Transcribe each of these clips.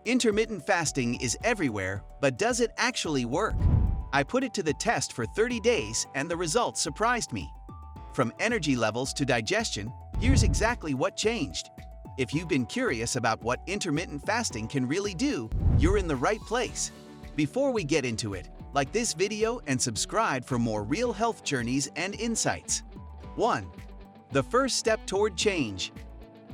Intermittent fasting is everywhere, but does it actually work? I put it to the test for 30 days and the results surprised me. From energy levels to digestion, here's exactly what changed. If you've been curious about what intermittent fasting can really do, you're in the right place. Before we get into it, like this video and subscribe for more real health journeys and insights. 1. The first step toward change.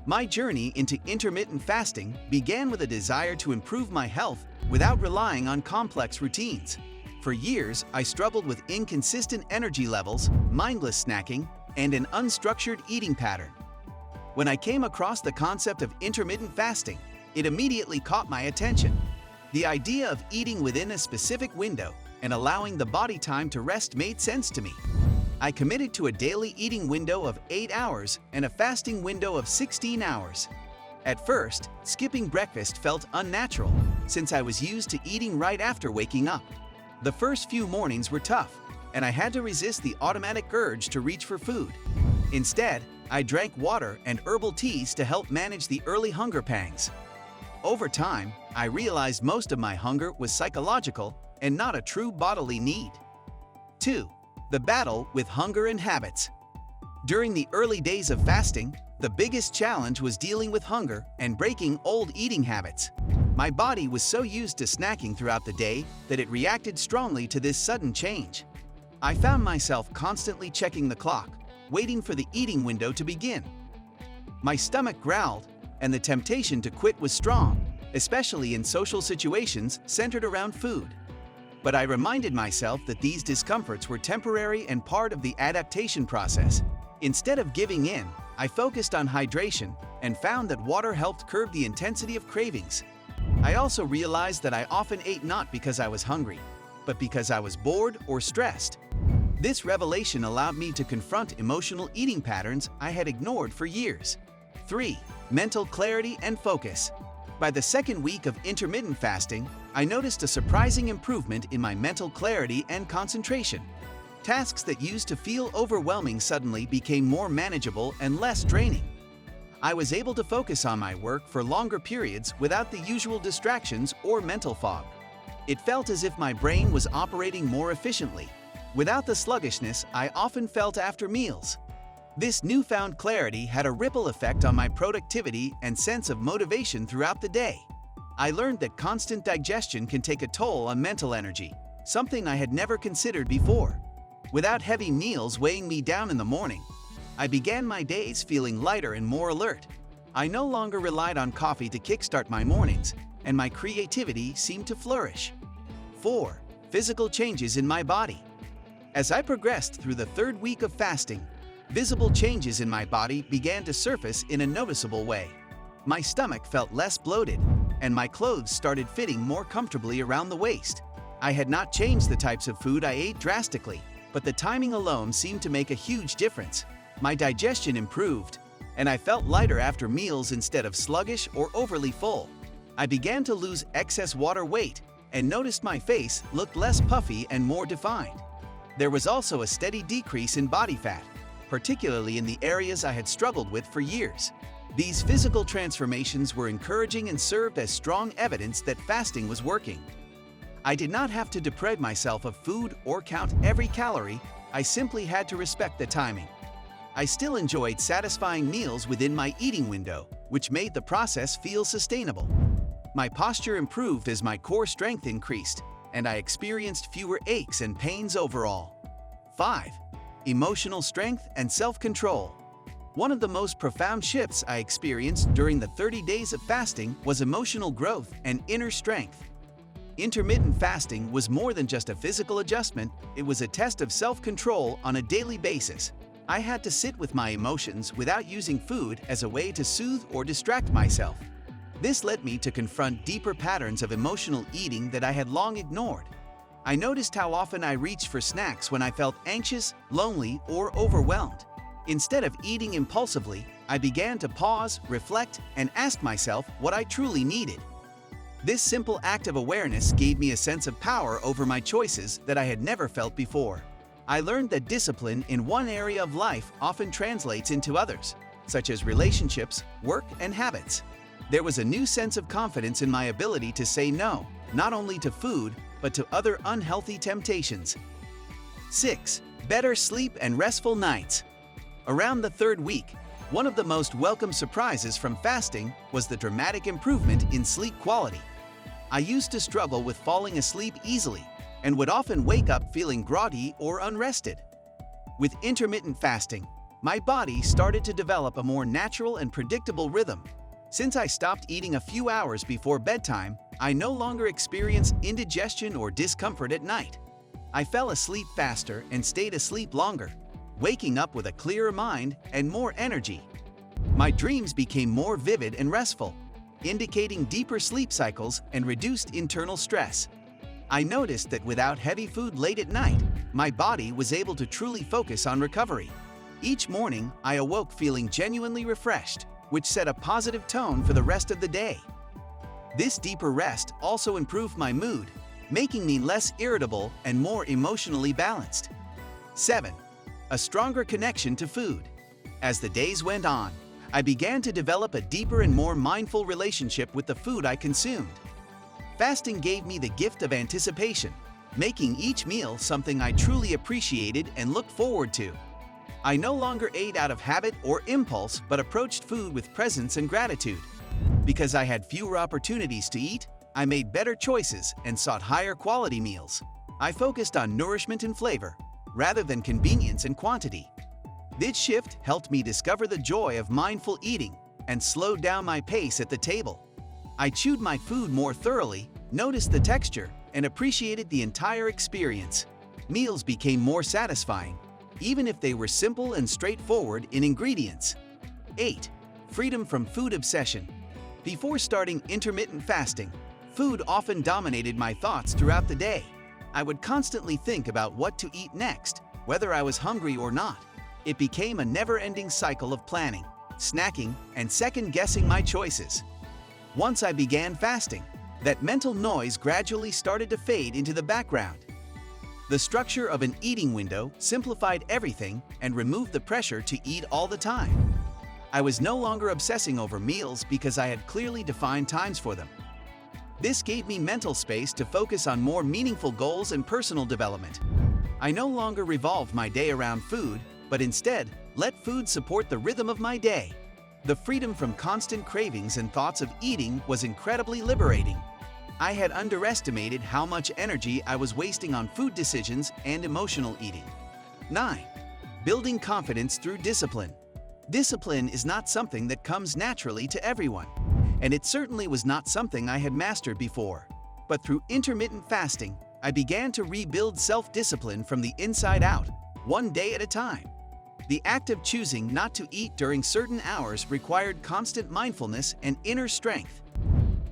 My journey into intermittent fasting began with a desire to improve my health without relying on complex routines. For years, I struggled with inconsistent energy levels, mindless snacking, and an unstructured eating pattern. When I came across the concept of intermittent fasting, it immediately caught my attention. The idea of eating within a specific window and allowing the body time to rest made sense to me. I committed to a daily eating window of 8 hours and a fasting window of 16 hours. At first, skipping breakfast felt unnatural since I was used to eating right after waking up. The first few mornings were tough, and I had to resist the automatic urge to reach for food. Instead, I drank water and herbal teas to help manage the early hunger pangs. Over time, I realized most of my hunger was psychological and not a true bodily need. 2. The battle with hunger and habits. During the early days of fasting, the biggest challenge was dealing with hunger and breaking old eating habits. My body was so used to snacking throughout the day that it reacted strongly to this sudden change. I found myself constantly checking the clock, waiting for the eating window to begin. My stomach growled, and the temptation to quit was strong, especially in social situations centered around food. But I reminded myself that these discomforts were temporary and part of the adaptation process. Instead of giving in, I focused on hydration and found that water helped curb the intensity of cravings. I also realized that I often ate not because I was hungry, but because I was bored or stressed. This revelation allowed me to confront emotional eating patterns I had ignored for years. 3. Mental clarity and focus. By the second week of intermittent fasting, I noticed a surprising improvement in my mental clarity and concentration. Tasks that used to feel overwhelming suddenly became more manageable and less draining. I was able to focus on my work for longer periods without the usual distractions or mental fog. It felt as if my brain was operating more efficiently, without the sluggishness I often felt after meals. This newfound clarity had a ripple effect on my productivity and sense of motivation throughout the day. I learned that constant digestion can take a toll on mental energy, something I had never considered before. Without heavy meals weighing me down in the morning, I began my days feeling lighter and more alert. I no longer relied on coffee to kickstart my mornings, and my creativity seemed to flourish. 4. Physical changes in my body. As I progressed through the third week of fasting, visible changes in my body began to surface in a noticeable way. My stomach felt less bloated, and my clothes started fitting more comfortably around the waist. I had not changed the types of food I ate drastically, but the timing alone seemed to make a huge difference. My digestion improved, and I felt lighter after meals instead of sluggish or overly full. I began to lose excess water weight and noticed my face looked less puffy and more defined. There was also a steady decrease in body fat, particularly in the areas I had struggled with for years. These physical transformations were encouraging and served as strong evidence that fasting was working. I did not have to deprive myself of food or count every calorie. I simply had to respect the timing. I still enjoyed satisfying meals within my eating window, which made the process feel sustainable. My posture improved as my core strength increased, and I experienced fewer aches and pains overall. 5. Emotional strength and self-control. One of the most profound shifts I experienced during the 30 days of fasting was emotional growth and inner strength. Intermittent fasting was more than just a physical adjustment, it was a test of self-control on a daily basis. I had to sit with my emotions without using food as a way to soothe or distract myself. This led me to confront deeper patterns of emotional eating that I had long ignored. I noticed how often I reached for snacks when I felt anxious, lonely, or overwhelmed. Instead of eating impulsively, I began to pause, reflect, and ask myself what I truly needed. This simple act of awareness gave me a sense of power over my choices that I had never felt before. I learned that discipline in one area of life often translates into others, such as relationships, work, and habits. There was a new sense of confidence in my ability to say no, not only to food, but to other unhealthy temptations. 6. Better sleep and restful nights. Around the third week, one of the most welcome surprises from fasting was the dramatic improvement in sleep quality. I used to struggle with falling asleep easily and would often wake up feeling groggy or unrested. With intermittent fasting, my body started to develop a more natural and predictable rhythm. Since I stopped eating a few hours before bedtime, I no longer experienced indigestion or discomfort at night. I fell asleep faster and stayed asleep longer, waking up with a clearer mind and more energy. My dreams became more vivid and restful, indicating deeper sleep cycles and reduced internal stress. I noticed that without heavy food late at night, my body was able to truly focus on recovery. Each morning, I awoke feeling genuinely refreshed, which set a positive tone for the rest of the day. This deeper rest also improved my mood, making me less irritable and more emotionally balanced. 7. A stronger connection to food. As the days went on, I began to develop a deeper and more mindful relationship with the food I consumed. Fasting gave me the gift of anticipation, making each meal something I truly appreciated and looked forward to. I no longer ate out of habit or impulse, but approached food with presence and gratitude. Because I had fewer opportunities to eat, I made better choices and sought higher quality meals. I focused on nourishment and flavor, rather than convenience and quantity. This shift helped me discover the joy of mindful eating and slowed down my pace at the table. I chewed my food more thoroughly, noticed the texture, and appreciated the entire experience. Meals became more satisfying, even if they were simple and straightforward in ingredients. 8. Freedom from food obsession. Before starting intermittent fasting, food often dominated my thoughts throughout the day. I would constantly think about what to eat next, whether I was hungry or not. It became a never-ending cycle of planning, snacking, and second-guessing my choices. Once I began fasting, that mental noise gradually started to fade into the background. The structure of an eating window simplified everything and removed the pressure to eat all the time. I was no longer obsessing over meals because I had clearly defined times for them. This gave me mental space to focus on more meaningful goals and personal development. I no longer revolved my day around food, but instead let food support the rhythm of my day. The freedom from constant cravings and thoughts of eating was incredibly liberating. I had underestimated how much energy I was wasting on food decisions and emotional eating. 9. Building confidence through discipline. Discipline is not something that comes naturally to everyone, and it certainly was not something I had mastered before. But through intermittent fasting, I began to rebuild self-discipline from the inside out, one day at a time. The act of choosing not to eat during certain hours required constant mindfulness and inner strength.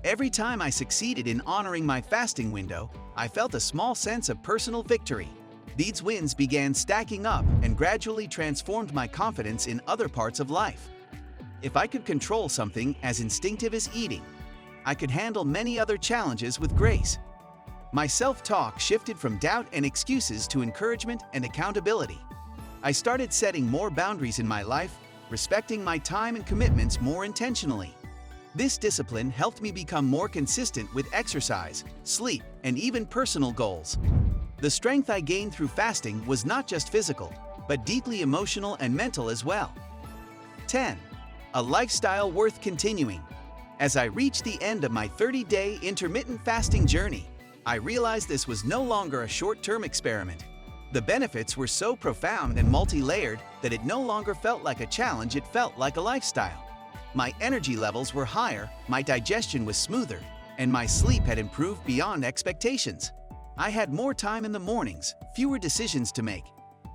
Every time I succeeded in honoring my fasting window, I felt a small sense of personal victory. These wins began stacking up and gradually transformed my confidence in other parts of life. If I could control something as instinctive as eating, I could handle many other challenges with grace. My self-talk shifted from doubt and excuses to encouragement and accountability. I started setting more boundaries in my life, respecting my time and commitments more intentionally. This discipline helped me become more consistent with exercise, sleep, and even personal goals. The strength I gained through fasting was not just physical, but deeply emotional and mental as well. 10. A lifestyle worth continuing. As I reached the end of my 30-day intermittent fasting journey, I realized this was no longer a short-term experiment. The benefits were so profound and multi-layered that it no longer felt like a challenge, it felt like a lifestyle. My energy levels were higher, my digestion was smoother, and my sleep had improved beyond expectations. I had more time in the mornings, fewer decisions to make,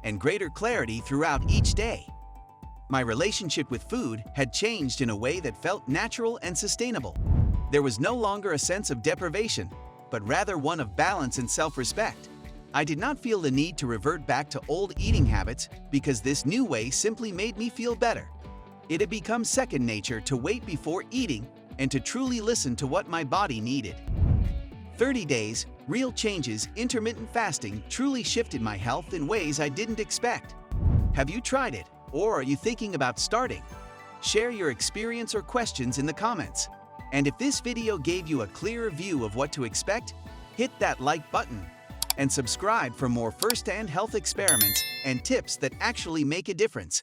and greater clarity throughout each day. My relationship with food had changed in a way that felt natural and sustainable. There was no longer a sense of deprivation, but rather one of balance and self-respect. I did not feel the need to revert back to old eating habits because this new way simply made me feel better. It had become second nature to wait before eating and to truly listen to what my body needed. 30 days, real changes. Intermittent fasting truly shifted my health in ways I didn't expect. Have you tried it, or are you thinking about starting? Share your experience or questions in the comments. And if this video gave you a clearer view of what to expect, hit that like button and subscribe for more first-hand health experiments and tips that actually make a difference.